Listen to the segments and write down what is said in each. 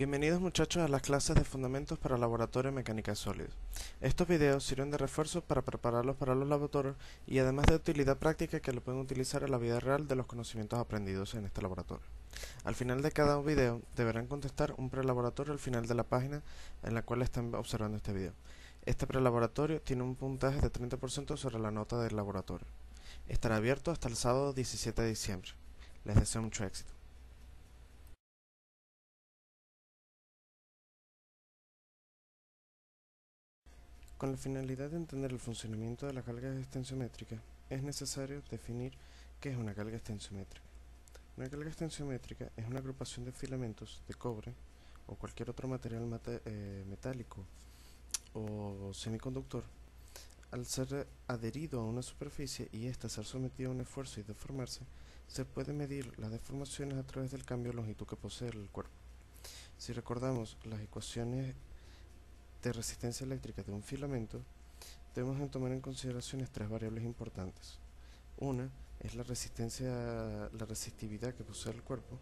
Bienvenidos muchachos a las clases de Fundamentos para Laboratorio de Mecánica de Sólidos. Estos videos sirven de refuerzo para prepararlos para los laboratorios y además de utilidad práctica que lo pueden utilizar en la vida real de los conocimientos aprendidos en este laboratorio. Al final de cada video deberán contestar un prelaboratorio al final de la página en la cual están observando este video. Este prelaboratorio tiene un puntaje de 30% sobre la nota del laboratorio. Estará abierto hasta el sábado 17 de diciembre. Les deseo mucho éxito. Con la finalidad de entender el funcionamiento de las cargas extensiométricas, es necesario definir qué es una carga extensiométrica. Una carga extensiométrica es una agrupación de filamentos de cobre o cualquier otro material metálico o semiconductor al ser adherido a una superficie y ésta ser sometido a un esfuerzo y deformarse. Se puede medir las deformaciones a través del cambio de longitud que posee el cuerpo. Si recordamos las ecuaciones de resistencia eléctrica de un filamento, debemos tomar en consideración tres variables importantes. Una es la resistividad que posee el cuerpo,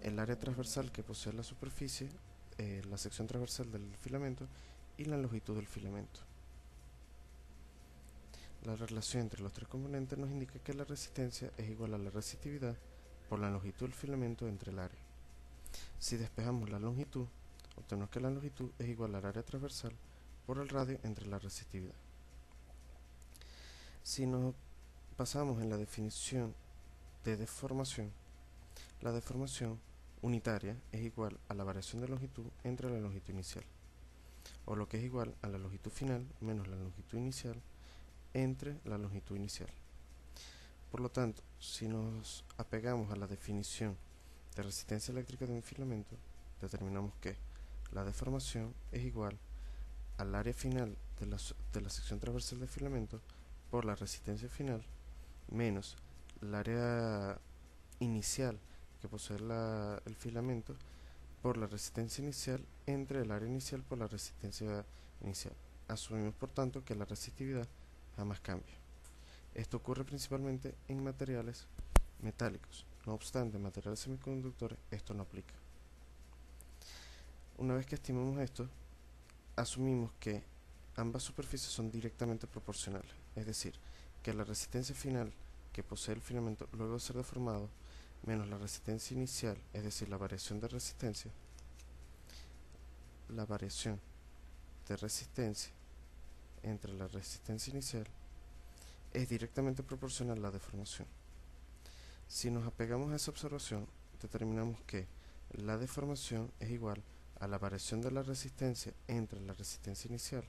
el área transversal que posee la superficie, la sección transversal del filamento y la longitud del filamento. La relación entre los tres componentes nos indica que la resistencia es igual a la resistividad por la longitud del filamento entre el área. Si despejamos la longitud, obtenemos que la longitud es igual al área transversal por el radio entre la resistividad. Si nos basamos en la definición de deformación, la deformación unitaria es igual a la variación de longitud entre la longitud inicial, o lo que es igual a la longitud final menos la longitud inicial entre la longitud inicial. Por lo tanto, si nos apegamos a la definición de resistencia eléctrica de un filamento, determinamos que la deformación es igual al área final de la sección transversal del filamento por la resistencia final menos el área inicial que posee el filamento por la resistencia inicial entre el área inicial por la resistencia inicial. Asumimos por tanto que la resistividad jamás cambia. Esto ocurre principalmente en materiales metálicos. No obstante, en materiales semiconductores esto no aplica. Una vez que estimamos esto, asumimos que ambas superficies son directamente proporcionales, es decir, que la resistencia final que posee el filamento luego de ser deformado menos la resistencia inicial, es decir, la variación de resistencia entre la resistencia inicial es directamente proporcional a la deformación. Si nos apegamos a esa observación, determinamos que la deformación es igual a la variación de la resistencia entre la resistencia inicial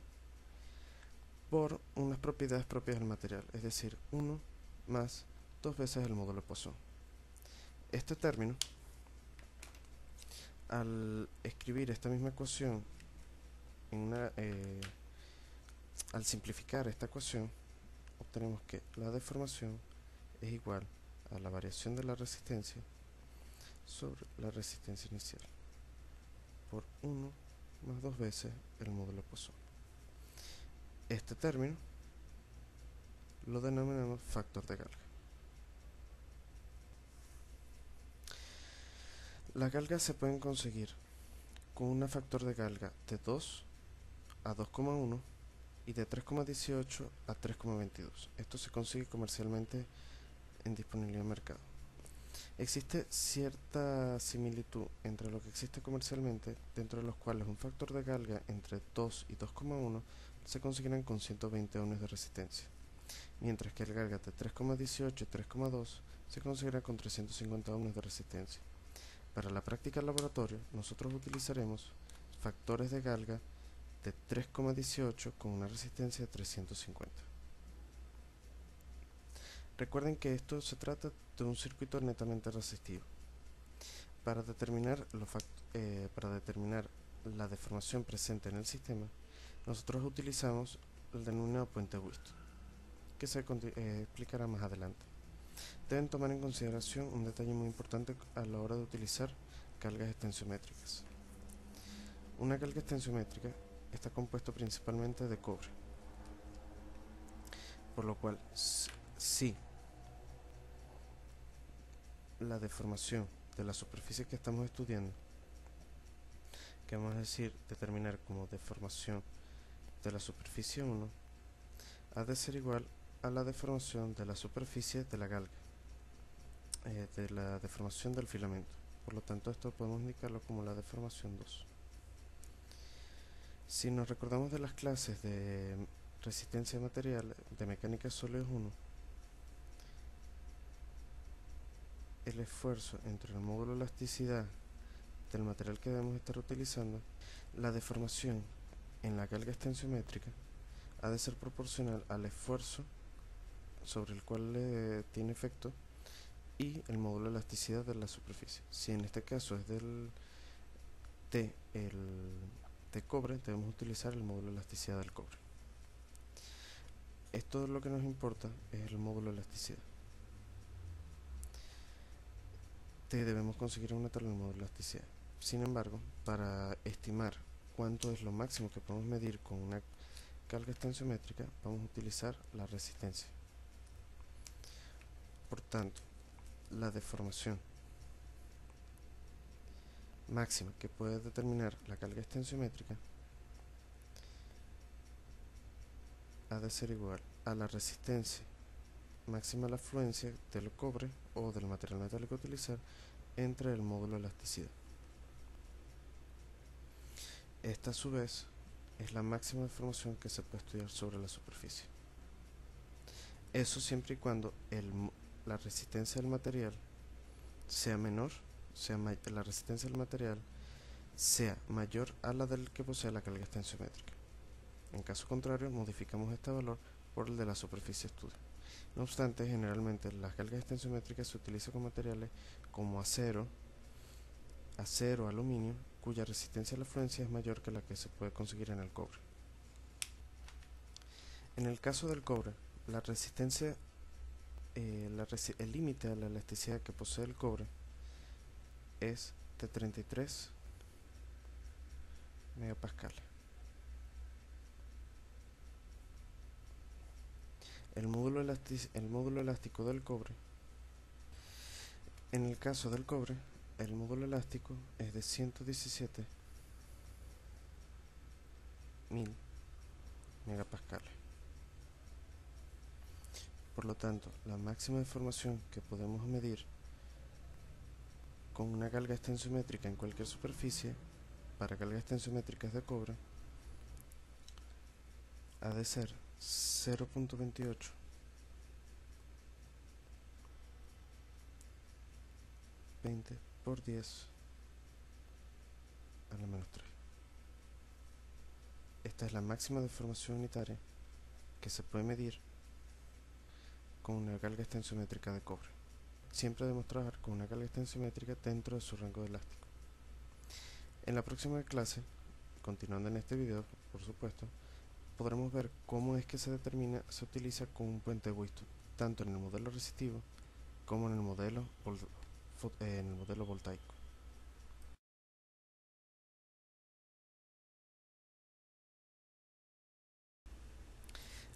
por unas propiedades propias del material, es decir, 1 más 2 veces el módulo de Poisson. Este término, al escribir esta misma ecuación, al simplificar esta ecuación, obtenemos que la deformación es igual a la variación de la resistencia sobre la resistencia inicial por 1 más 2 veces el módulo de Poisson. Este término lo denominamos factor de Galga. Las galgas se pueden conseguir con un factor de Galga de 2 a 2,1 y de 3,18 a 3,22. Esto se consigue comercialmente en disponibilidad de mercado. Existe cierta similitud entre lo que existe comercialmente, dentro de los cuales un factor de Galga entre 2 y 2,1 se conseguirán con 120 ohms de resistencia, mientras que el Galga de 3,18 y 3,2 se conseguirá con 350 ohms de resistencia. Para la práctica del laboratorio, nosotros utilizaremos factores de Galga de 3,18 con una resistencia de 350. Recuerden que esto se trata de un circuito netamente resistivo. Para determinar la deformación presente en el sistema, nosotros utilizamos el denominado puente Wüst, que se explicará más adelante. Deben tomar en consideración un detalle muy importante a la hora de utilizar cargas extensiométricas. Una carga extensiométrica está compuesto principalmente de cobre, por lo cual si la deformación de la superficie que estamos estudiando que vamos a decir determinar como deformación de la superficie 1 ha de ser igual a la deformación de la superficie de la galga, de la deformación del filamento. Por lo tanto, esto podemos indicarlo como la deformación 2. Si nos recordamos de las clases de resistencia de material de mecánica de sólidos 1, el esfuerzo entre el módulo de elasticidad del material que debemos estar utilizando, la deformación en la galga extensiométrica ha de ser proporcional al esfuerzo sobre el cual tiene efecto y el módulo de elasticidad de la superficie. Si en este caso es de cobre, debemos utilizar el módulo de elasticidad del cobre. Esto lo que nos importa es el módulo de elasticidad. Debemos conseguir aumentar el módulo de elasticidad. Sin embargo, para estimar cuánto es lo máximo que podemos medir con una galga extensiométrica, vamos a utilizar la resistencia. Por tanto, la deformación máxima que puede determinar la galga extensiométrica ha de ser igual a la resistencia máxima a la afluencia del cobre o del material metálico a utilizar entre el módulo de elasticidad. Esta a su vez es la máxima deformación que se puede estudiar sobre la superficie. Eso siempre y cuando la resistencia del material sea menor, la resistencia del material sea mayor a la del que posee la carga extensiométrica. En caso contrario, modificamos este valor por el de la superficie estudio. No obstante, generalmente las cargas extensiométricas se utilizan con materiales como acero, aluminio, cuya resistencia a la fluencia es mayor que la que se puede conseguir en el cobre. En el caso del cobre, la resistencia, el límite a la elasticidad que posee el cobre es de 33 megapascales. El módulo elástico del cobre, en el caso del cobre, el módulo elástico es de 117.000 megapascales. Por lo tanto, la máxima deformación que podemos medir con una galga extensiométrica en cualquier superficie para galgas extensiométricas de cobre ha de ser 0.28 20 por 10 a la menos 3. Esta es la máxima deformación unitaria que se puede medir con una galga extensiométrica de cobre. Siempre debemos trabajar con una galga extensiométrica dentro de su rango de elástico. En la próxima clase, continuando en este video, por supuesto, podremos ver cómo es que se utiliza con un puente de Whiston, tanto en el modelo resistivo como en el modelo voltaico.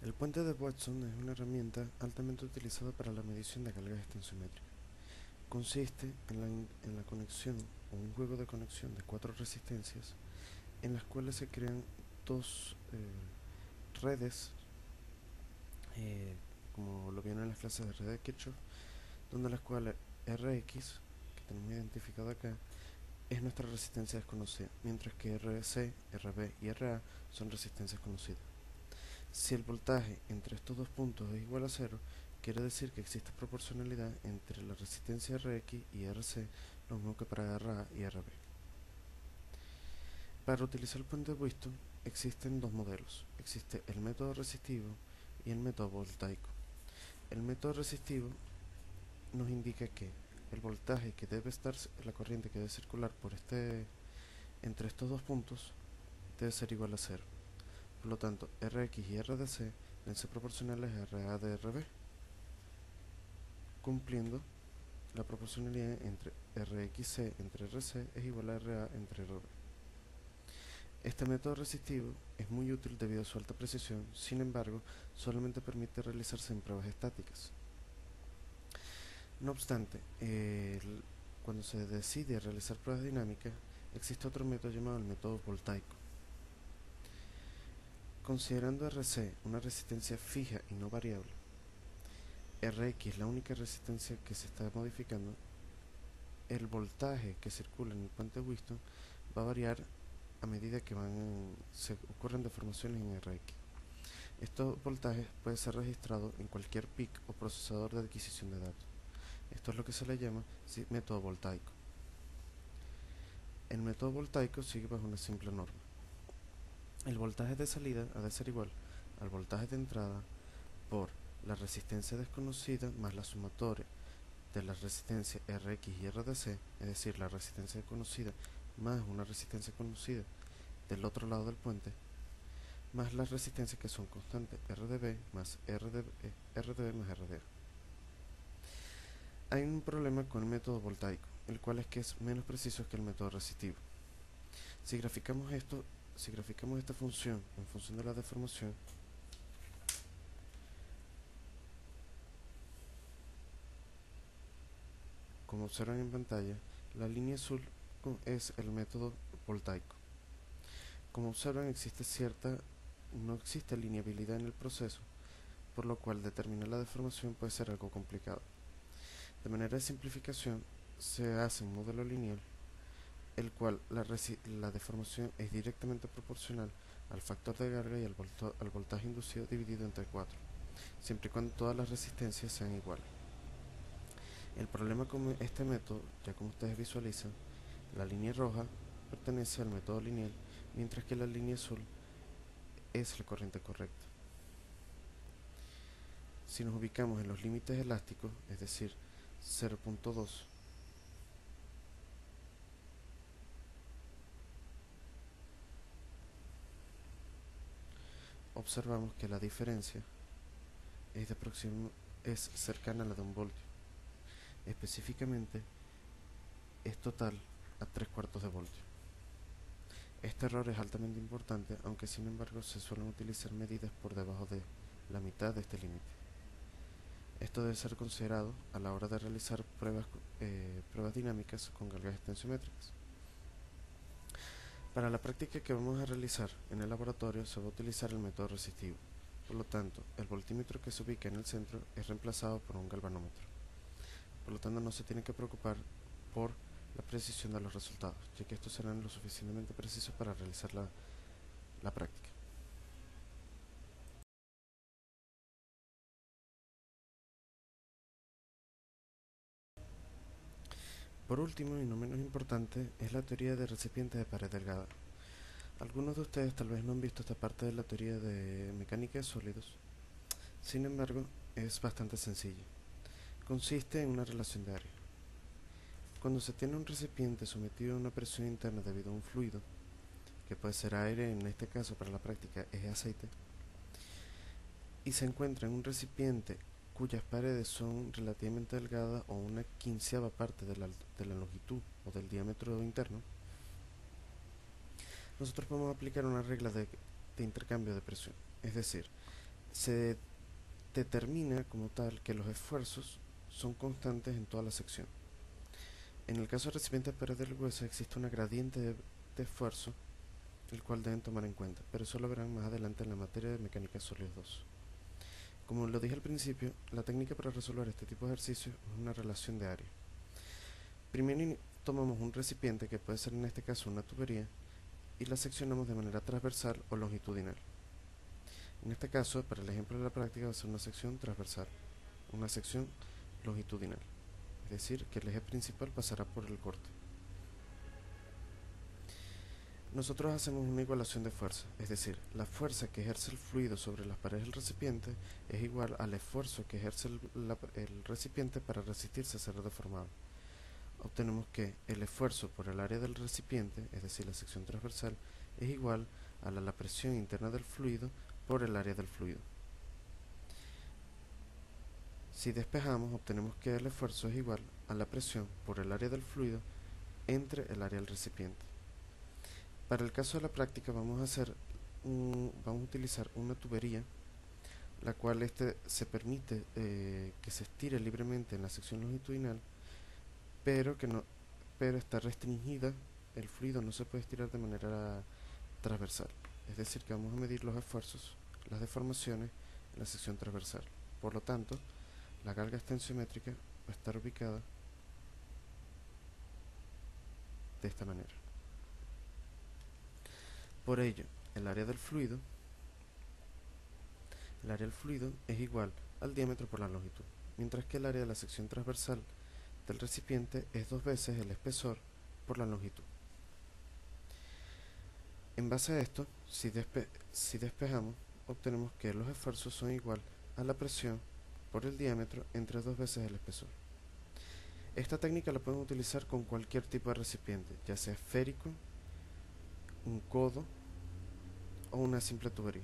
El puente de Whiston es una herramienta altamente utilizada para la medición de cargas extensiométricas. Consiste en la conexión o un juego de conexión de 4 resistencias en las cuales se crean dos redes, como lo vieron en las clases de red de Kirchhoff, donde las cuales Rx, que tenemos identificado acá, es nuestra resistencia desconocida, mientras que Rc, Rb y Ra son resistencias conocidas. Si el voltaje entre estos dos puntos es igual a 0, quiere decir que existe proporcionalidad entre la resistencia Rx y Rc, lo mismo que para Ra y Rb. Para utilizar el puente de Whiston existen dos modelos. Existe el método resistivo y el método voltaico. El método resistivo nos indica que el voltaje que debe estar, la corriente que debe circular por entre estos dos puntos debe ser igual a 0. Por lo tanto, Rx y Rdc deben ser proporcionales a Ra de Rb, cumpliendo la proporcionalidad entre Rxc entre Rc es igual a Ra entre Rb. Este método resistivo es muy útil debido a su alta precisión, sin embargo, solamente permite realizarse en pruebas estáticas. No obstante, cuando se decide realizar pruebas dinámicas, existe otro método llamado el método voltaico. Considerando RC una resistencia fija y no variable, Rx la única resistencia que se está modificando, el voltaje que circula en el puente Wheatstone va a variar a medida que se ocurren deformaciones en Rx. Estos voltajes pueden ser registrados en cualquier PIC o procesador de adquisición de datos. Esto es lo que se le llama método voltaico. El método voltaico sigue bajo una simple norma. El voltaje de salida ha de ser igual al voltaje de entrada por la resistencia desconocida más la sumatoria de la resistencia Rx y RDC, es decir, la resistencia conocida más una resistencia conocida del otro lado del puente, más las resistencias que son constantes RdB más RdB más RdA. Hay un problema con el método voltaico, el cual es que es menos preciso que el método resistivo. Si graficamos esta función en función de la deformación, como observan en pantalla, la línea azul es el método voltaico. Como observan, no existe lineabilidad en el proceso, por lo cual determinar la deformación puede ser algo complicado. De manera de simplificación, se hace un modelo lineal, el cual la deformación es directamente proporcional al factor de carga y al voltaje inducido dividido entre 4, siempre y cuando todas las resistencias sean iguales. El problema con este método, ya como ustedes visualizan, la línea roja pertenece al método lineal, mientras que la línea azul es la corriente correcta. Si nos ubicamos en los límites elásticos, es decir, 0.2, observamos que la diferencia es cercana a la de un voltio. Específicamente, es total a 3/4 de voltio. Este error es altamente importante, aunque sin embargo se suelen utilizar medidas por debajo de la mitad de este límite. Esto debe ser considerado a la hora de realizar pruebas dinámicas con cargas tensiométricas. Para la práctica que vamos a realizar en el laboratorio se va a utilizar el método resistivo. Por lo tanto, el voltímetro que se ubica en el centro es reemplazado por un galvanómetro. Por lo tanto, no se tiene que preocupar por la precisión de los resultados, ya que estos serán lo suficientemente precisos para realizar la práctica. Por último, y no menos importante, es la teoría de recipientes de pared delgada. Algunos de ustedes tal vez no han visto esta parte de la teoría de mecánica de sólidos. Sin embargo, es bastante sencilla. Consiste en una relación de área. Cuando se tiene un recipiente sometido a una presión interna debido a un fluido, que puede ser aire, en este caso para la práctica es aceite, y se encuentra en un recipiente cuyas paredes son relativamente delgadas o una quinceava parte de la longitud o del diámetro interno, nosotros podemos aplicar una regla de intercambio de presión. Es decir, se determina como tal que los esfuerzos son constantes en toda la sección. En el caso del recipiente de pared gruesa existe una gradiente de esfuerzo, el cual deben tomar en cuenta, pero eso lo verán más adelante en la materia de mecánica de sólidos 2. Como lo dije al principio, la técnica para resolver este tipo de ejercicios es una relación de área. Primero tomamos un recipiente, que puede ser en este caso una tubería, y la seccionamos de manera transversal o longitudinal. En este caso, para el ejemplo de la práctica, va a ser una sección transversal, una sección longitudinal, es decir, que el eje principal pasará por el corte. Nosotros hacemos una igualación de fuerza, es decir, la fuerza que ejerce el fluido sobre las paredes del recipiente es igual al esfuerzo que ejerce el recipiente para resistirse a ser deformado. Obtenemos que el esfuerzo por el área del recipiente, es decir, la sección transversal, es igual a la presión interna del fluido por el área del fluido. Si despejamos, obtenemos que el esfuerzo es igual a la presión por el área del fluido entre el área del recipiente. Para el caso de la práctica vamos a utilizar una tubería, la cual se permite que se estire libremente en la sección longitudinal, pero está restringida el fluido no se puede estirar de manera transversal, es decir que vamos a medir los esfuerzos, las deformaciones en la sección transversal. Por lo tanto, la carga extensiométrica va a estar ubicada de esta manera. Por ello, el área del fluido es igual al diámetro por la longitud, mientras que el área de la sección transversal del recipiente es 2 veces el espesor por la longitud. En base a esto, si despejamos, obtenemos que los esfuerzos son igual a la presión por el diámetro entre 2 veces el espesor. Esta técnica la pueden utilizar con cualquier tipo de recipiente, ya sea esférico, un codo o una simple tubería.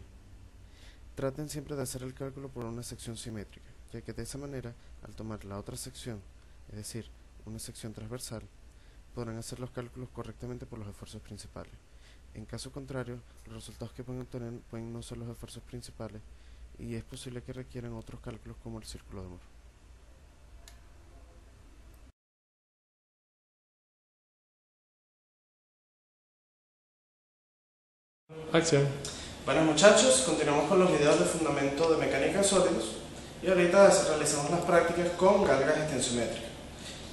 Traten siempre de hacer el cálculo por una sección simétrica, ya que de esa manera, al tomar la otra sección, es decir, una sección transversal, podrán hacer los cálculos correctamente por los esfuerzos principales. En caso contrario, los resultados que pueden obtener pueden no ser los esfuerzos principales y es posible que requieran otros cálculos como el círculo de Moore. Acción. Bueno muchachos, continuamos con los videos de fundamento de mecánica de sólidos y ahorita realizamos las prácticas con galgas extensiométricas.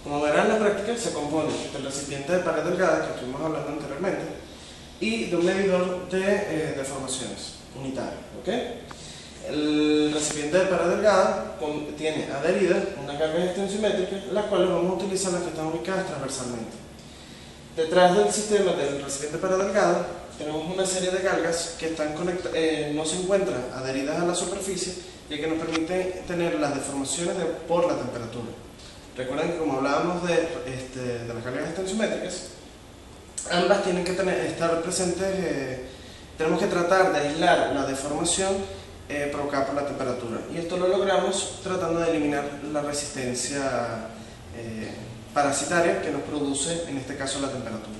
Como verán, las prácticas se componen del recipiente de pared delgada que estuvimos hablando anteriormente y de un medidor de deformaciones unitario. ¿Okay? El recipiente de pared delgada tiene adherida unas galgas extensiométricas, las cuales vamos a utilizar las que están ubicadas transversalmente. Detrás del sistema del recipiente de pared delgada tenemos una serie de galgas que están no se encuentran adheridas a la superficie y que nos permiten tener las deformaciones por la temperatura. Recuerden que como hablábamos de las galgas extensiométricas, ambas tienen que estar presentes, tenemos que tratar de aislar la deformación provocada por la temperatura, y esto lo logramos tratando de eliminar la resistencia parasitaria que nos produce en este caso la temperatura.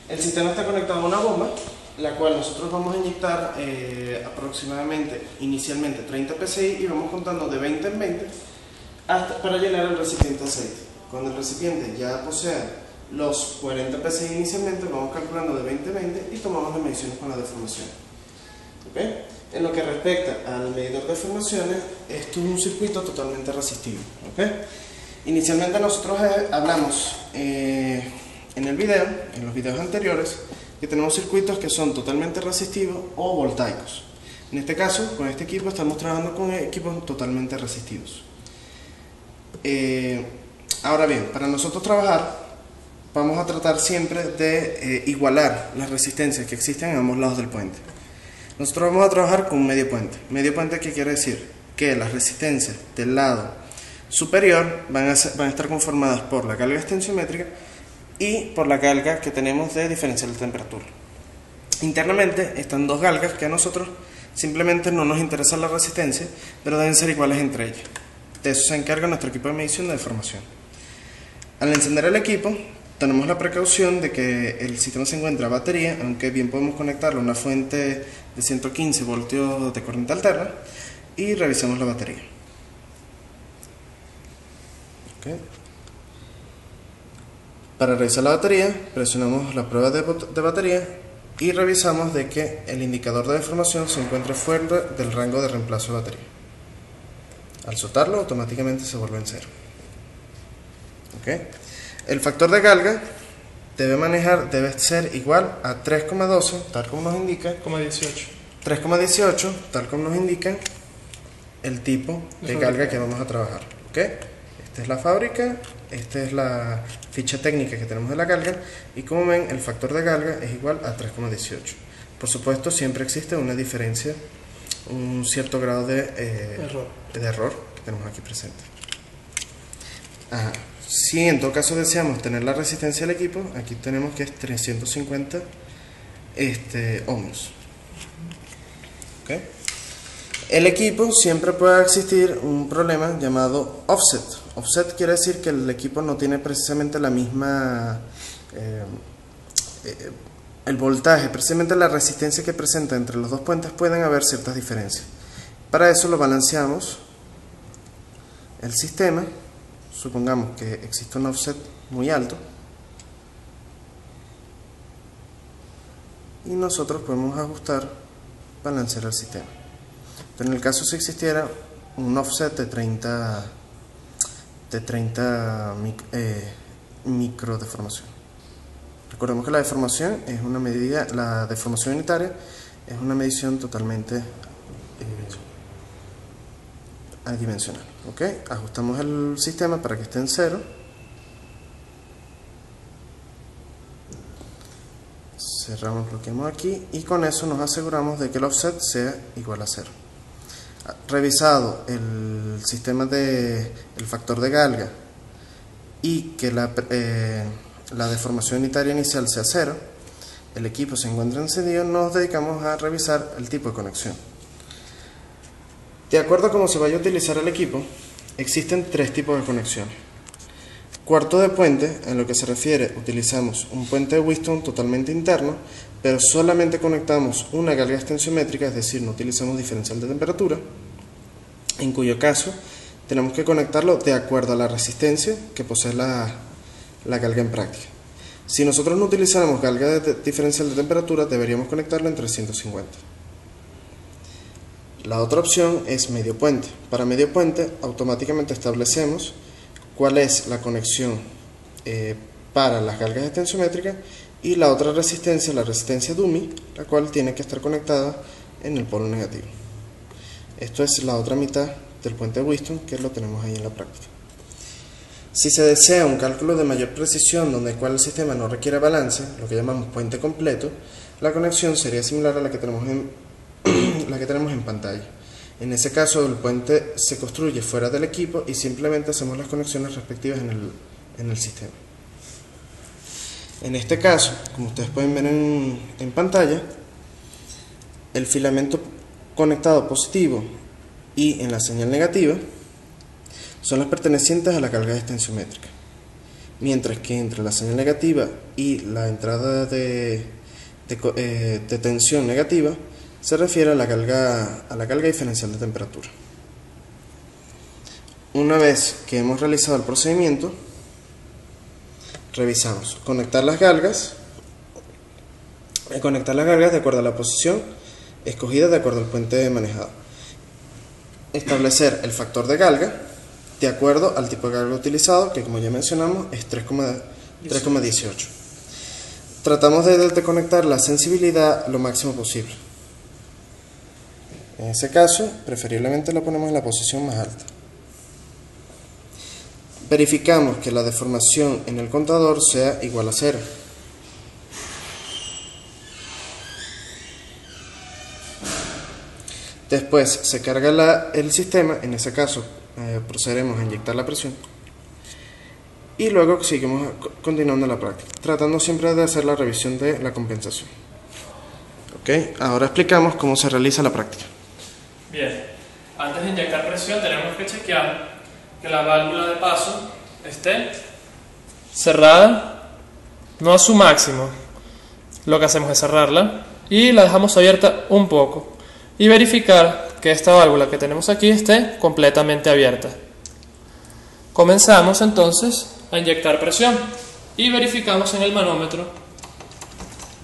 El sistema está conectado a una bomba, la cual nosotros vamos a inyectar aproximadamente inicialmente 30 psi y vamos contando de 20 en 20 para llenar el recipiente de aceite. Cuando el recipiente ya posea los 40 psi inicialmente, vamos calculando de 20 en 20 y tomamos las mediciones con la deformación. ¿Okay? En lo que respecta al medidor de deformaciones, esto es un circuito totalmente resistivo. ¿Okay? Inicialmente nosotros hablamos en los videos anteriores, que tenemos circuitos que son totalmente resistivos o voltaicos. En este caso, con este equipo estamos trabajando con equipos totalmente resistivos. Ahora bien, para nosotros trabajar, vamos a tratar siempre de igualar las resistencias que existen en ambos lados del puente. Nosotros vamos a trabajar con medio puente. Medio puente, ¿qué quiere decir? Que las resistencias del lado superior van a estar conformadas por la galga extensiométrica y por la galga que tenemos de diferencial de temperatura. Internamente están dos galgas que a nosotros simplemente no nos interesa la resistencia, pero deben ser iguales entre ellas. De eso se encarga nuestro equipo de medición de deformación. Al encender el equipo, tenemos la precaución de que el sistema se encuentra a batería, aunque bien podemos conectarlo a una fuente de 115 voltios de corriente alterna, y revisamos la batería. Okay. Para revisar la batería, presionamos la prueba de batería y revisamos de que el indicador de deformación se encuentre fuera del rango de reemplazo de batería. Al soltarlo, automáticamente se vuelve en cero. ¿Okay? El factor de galga debe ser igual a 3,12, tal como nos indica, 3,18, tal como nos indica el tipo de galga que vamos a trabajar. ¿Okay? Esta es la fábrica, esta es la ficha técnica que tenemos de la galga, y como ven, el factor de galga es igual a 3,18. Por supuesto, siempre existe una diferencia, un cierto grado de error que tenemos aquí presente. Si en todo caso deseamos tener la resistencia del equipo, aquí tenemos que es 350 ohms. ¿Okay? El equipo siempre puede existir un problema llamado offset. Offset quiere decir que el equipo no tiene precisamente la misma el voltaje, precisamente la resistencia que presenta entre los dos puentes, pueden haber ciertas diferencias. Para eso lo balanceamos el sistema. Supongamos que existe un offset muy alto y nosotros podemos ajustar balancear el sistema. Entonces, en el caso si existiera un offset de 30 micro deformación. Recordemos que la deformación es una medida, la deformación unitaria es una medición totalmente adimensional. ¿Ok? Ajustamos el sistema para que esté en 0. Cerramos, bloqueamos aquí y con eso nos aseguramos de que el offset sea igual a 0. Revisado el sistema de el factor de galga y que la deformación unitaria inicial sea 0, el equipo se encuentra encendido, nos dedicamos a revisar el tipo de conexión. De acuerdo a cómo se vaya a utilizar el equipo, existen 3 tipos de conexiones. Cuarto de puente, en lo que se refiere, utilizamos un puente de Whiston totalmente interno, pero solamente conectamos una galga extensiométrica, es decir, no utilizamos diferencial de temperatura, en cuyo caso tenemos que conectarlo de acuerdo a la resistencia que posee la galga en práctica. Si nosotros no utilizáramos galga de diferencial de temperatura, deberíamos conectarlo en 350. La otra opción es medio puente. Para medio puente automáticamente establecemos cuál es la conexión para las galgas extensiométricas y la otra resistencia, la resistencia dummy, la cual tiene que estar conectada en el polo negativo. Esto es la otra mitad del puente de Whiston, que lo tenemos ahí en la práctica. Si se desea un cálculo de mayor precisión donde el cual el sistema no requiere balance, lo que llamamos puente completo, la conexión sería similar a la que tenemos en pantalla. En ese caso el puente se construye fuera del equipo y simplemente hacemos las conexiones respectivas en el sistema. En este caso, como ustedes pueden ver en pantalla, el filamento conectado positivo y en la señal negativa son las pertenecientes a la galga extensiométrica, mientras que entre la señal negativa y la entrada de tensión negativa se refiere a la galga diferencial de temperatura. Una vez que hemos realizado el procedimiento, revisamos conectar las galgas de acuerdo a la posición escogida de acuerdo al puente manejado, establecer el factor de galga de acuerdo al tipo de galga utilizado, que como ya mencionamos es 3,18. Tratamos de conectar la sensibilidad lo máximo posible. En ese caso, preferiblemente lo ponemos en la posición más alta. Verificamos que la deformación en el contador sea igual a 0. Después se carga el sistema, en ese caso procederemos a inyectar la presión y luego seguimos continuando la práctica, tratando siempre de hacer la revisión de la compensación. Ok, ahora explicamos cómo se realiza la práctica. Bien, antes de inyectar presión tenemos que chequear que la válvula de paso esté cerrada, no a su máximo. Lo que hacemos es cerrarla y la dejamos abierta un poco y verificar que esta válvula que tenemos aquí esté completamente abierta. Comenzamos entonces a inyectar presión y verificamos en el manómetro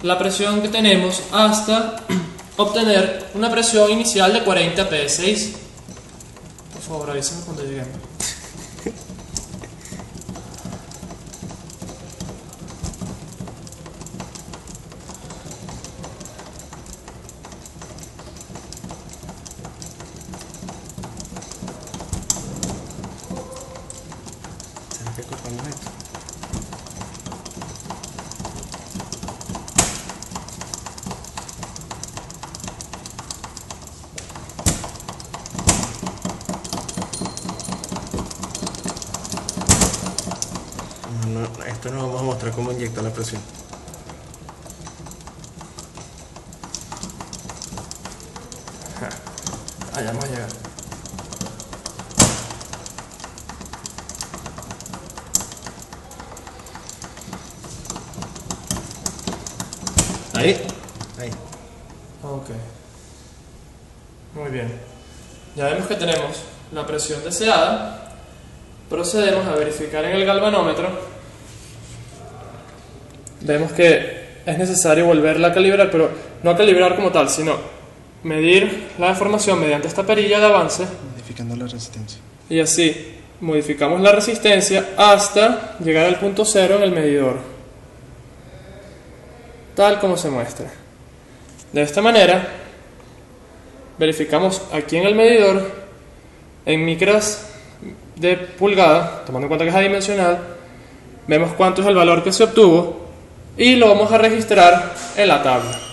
la presión que tenemos hasta obtener una presión inicial de 40 psi. Por favor, avísenme cuando lleguemos. ¿Será que cortamos esto? Esto nos vamos a mostrar cómo inyectar la presión. Allá vamos a llegar. Ahí. Ok. Muy bien. Ya vemos que tenemos la presión deseada. Procedemos a verificar en el galvanómetro. Vemos que es necesario volverla a calibrar, pero no a calibrar como tal, sino medir la deformación mediante esta perilla de avance, modificando la resistencia. y así modificamos la resistencia hasta llegar al punto cero en el medidor, tal como se muestra. De esta manera verificamos aquí en el medidor en micras de pulgada, tomando en cuenta que es adimensional, vemos cuánto es el valor que se obtuvo y lo vamos a registrar en la tabla.